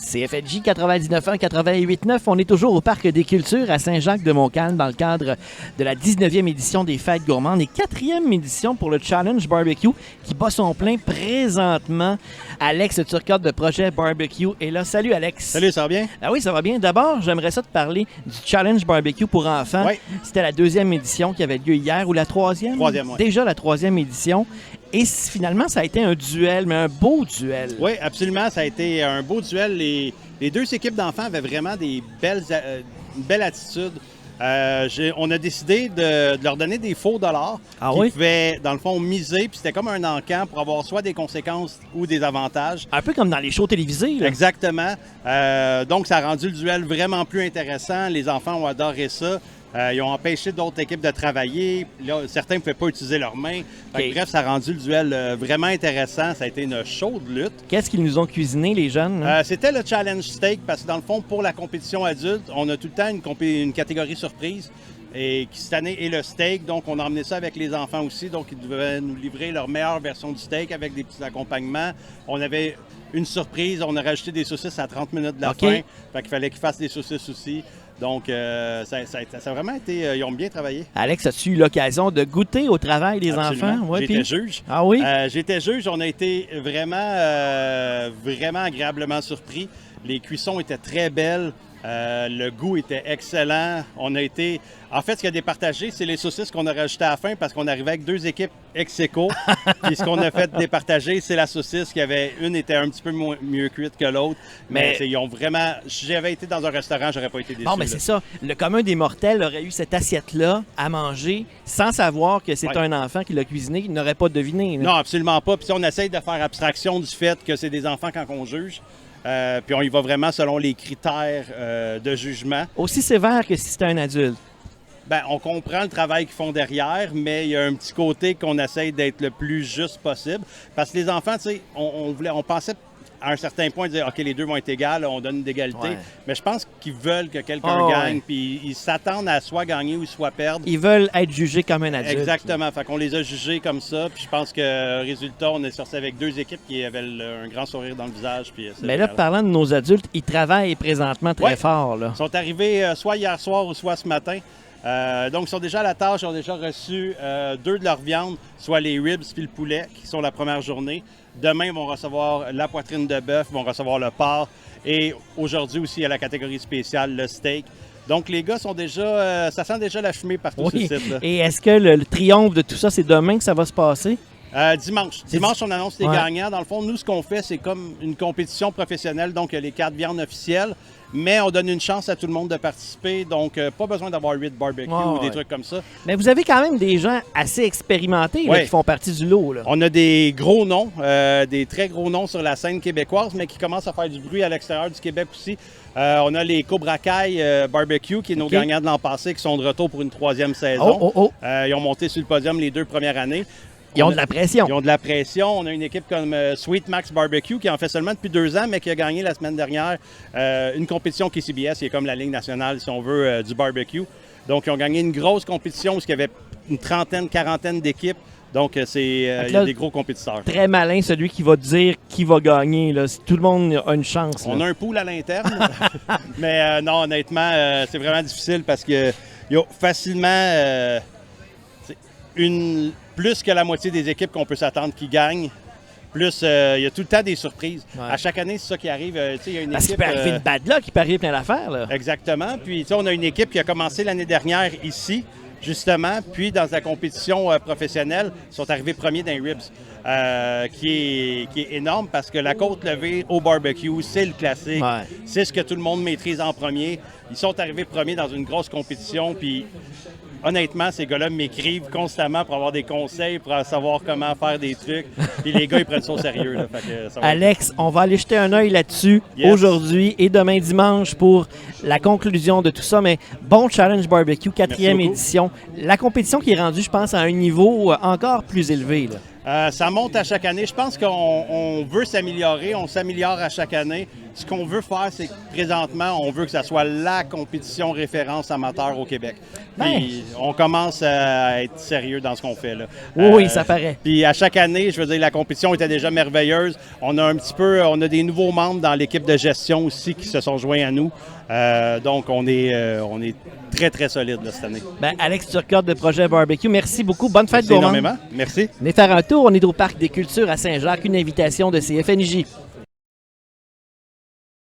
CFLJ 99.1, 88.9. On est toujours au Parc des Cultures à Saint-Jacques-de-Montcalm dans le cadre de la 19e édition des Fêtes gourmandes et 4e édition pour le Challenge Barbecue qui bat son plein présentement. Alex Turcotte de Projet Barbecue est là. Salut Alex. Salut, ça va bien? Ah oui, ça va bien. D'abord, j'aimerais ça te parler du Challenge Barbecue pour enfants. Oui. C'était la 2e édition qui avait lieu hier ou la 3e? 3e, oui. Déjà la 3e édition. Et finalement, ça a été un duel, mais un beau duel. Oui, absolument. Ça a été un beau duel. Les deux équipes d'enfants avaient vraiment une belle attitude. On a décidé de leur donner des faux dollars qui pouvaient, dans le fond, miser. Puis c'était comme un encan pour avoir soit des conséquences ou des avantages. Un peu comme dans les shows télévisés. Là. Exactement. Donc, ça a rendu le duel vraiment plus intéressant. Les enfants ont adoré ça. Ils ont empêché d'autres équipes de travailler. Là, certains ne pouvaient pas utiliser leurs mains. Bref, ça a rendu le duel vraiment intéressant. Ça a été une chaude lutte. Qu'est-ce qu'ils nous ont cuisiné, les jeunes? C'était le Challenge Steak parce que, dans le fond, pour la compétition adulte, on a tout le temps une catégorie surprise et qui, cette année, est le steak. Donc, on a emmené ça avec les enfants aussi. Donc, ils devaient nous livrer leur meilleure version du steak avec des petits accompagnements. On avait une surprise. On a rajouté des saucisses à 30 minutes de la fin. Fait qu'il fallait qu'ils fassent des saucisses aussi. Donc, ça a vraiment été... ils ont bien travaillé. Alex, as-tu eu l'occasion de goûter au travail des enfants? Ouais, j'étais juge. Ah oui? J'étais juge. On a été vraiment agréablement surpris. Les cuissons étaient très belles. Le goût était excellent. En fait, ce qui a départagé, c'est les saucisses qu'on a rajoutées à la fin parce qu'on arrivait avec deux équipes ex-aequo. Puis ce qu'on a fait départager, c'est la saucisse une était un petit peu mieux cuite que l'autre. Mais ils ont vraiment... Si j'avais été dans un restaurant, j'aurais pas été déçu. Bon, mais c'est ça. Le commun des mortels aurait eu cette assiette-là à manger sans savoir que c'est un enfant qui l'a cuisiné, il n'aurait pas deviné. Là. Non, absolument pas. Puis on essaye de faire abstraction du fait que c'est des enfants quand on juge. Puis on y va vraiment selon les critères de jugement. Aussi sévère que si c'était un adulte. Bien, on comprend le travail qu'ils font derrière, mais il y a un petit côté qu'on essaye d'être le plus juste possible. Parce que les enfants, tu sais, on pensait à un certain point dire OK, les deux vont être égales, on donne une égalité. Ouais. Mais je pense qu'ils veulent que quelqu'un gagne, puis ils s'attendent à soit gagner ou soit perdre. Ils veulent être jugés comme un adulte. Exactement. Fait qu'on les a jugés comme ça, puis je pense que résultat, on est sorti avec deux équipes qui avaient un grand sourire dans le visage. Puis mais là, parlant de nos adultes, ils travaillent présentement très fort. Là. Ils sont arrivés soit hier soir ou soit ce matin. Donc, ils sont déjà à la tâche, ils ont déjà reçu deux de leur viande, soit les ribs puis le poulet, qui sont la première journée. Demain, ils vont recevoir la poitrine de bœuf, ils vont recevoir le porc. Et aujourd'hui aussi, il y a la catégorie spéciale, le steak. Donc, les gars sont déjà... ça sent déjà la fumée partout sur le site. Là. Et est-ce que le triomphe de tout ça, c'est demain que ça va se passer? Dimanche. Dimanche, on annonce les gagnants. Dans le fond, nous, ce qu'on fait, c'est comme une compétition professionnelle. Donc, il y a les 4 viandes officielles. Mais on donne une chance à tout le monde de participer. Donc, pas besoin d'avoir 8 barbecue ou des trucs comme ça. Mais vous avez quand même des gens assez expérimentés là, qui font partie du lot. Là. On a des gros noms, des très gros noms sur la scène québécoise, mais qui commencent à faire du bruit à l'extérieur du Québec aussi. On a les Cobra Kai Barbecue, qui est nos gagnants de l'an passé, qui sont de retour pour une 3e saison. Ils ont monté sur le podium les 2 premières années. Ils ont de la pression. Ils ont de la pression. On a une équipe comme Sweet Max Barbecue qui en fait seulement depuis 2 ans, mais qui a gagné la semaine dernière une compétition qui est CBS, qui est comme la Ligue nationale, si on veut, du barbecue. Donc, ils ont gagné une grosse compétition où il y avait une trentaine, quarantaine d'équipes. Donc, il y a des gros compétiteurs. Très malin, celui qui va dire qui va gagner. Là. Tout le monde a une chance. On a un pool à l'interne. Mais non, honnêtement, c'est vraiment difficile parce qu'il y a facilement plus que la moitié des équipes qu'on peut s'attendre qui gagnent. Plus, il y a tout le temps des surprises. Ouais. À chaque année, c'est ça qui arrive. Il y a une parce équipe... qu'il peut arriver une bad luck, il peut arriver plein d'affaires. Là. Exactement. Puis, on a une équipe qui a commencé l'année dernière ici, justement. Puis, dans la compétition professionnelle, ils sont arrivés premiers dans les ribs, qui est énorme parce que la côte levée au barbecue, c'est le classique. Ouais. C'est ce que tout le monde maîtrise en premier. Ils sont arrivés premiers dans une grosse compétition. Puis, honnêtement, ces gars-là m'écrivent constamment pour avoir des conseils, pour savoir comment faire des trucs. Puis les gars, ils prennent ça au sérieux. Là. Fait que ça va Alex, on va aller jeter un œil là-dessus aujourd'hui et demain dimanche pour la conclusion de tout ça. Mais bon Challenge Barbecue, 4e édition. La compétition qui est rendue, je pense, à un niveau encore plus élevé. Là. Ça monte à chaque année. Je pense qu'on veut s'améliorer. On s'améliore à chaque année. ce qu'on veut faire, c'est que présentement, on veut que ça soit la compétition référence amateur au Québec. Puis on commence à être sérieux dans ce qu'on fait là. Oui, ça paraît. Puis à chaque année, je veux dire, la compétition était déjà merveilleuse. On a des nouveaux membres dans l'équipe de gestion aussi qui se sont joints à nous. Donc on est très, très solide là, cette année. Ben, Alex Turcotte de Projet Barbecue, merci beaucoup. Bonne fête Merci gourmande. énormément. Merci. Venez faire un tour. On est au Parc des Cultures à Saint-Jacques. Une invitation de CFNJ.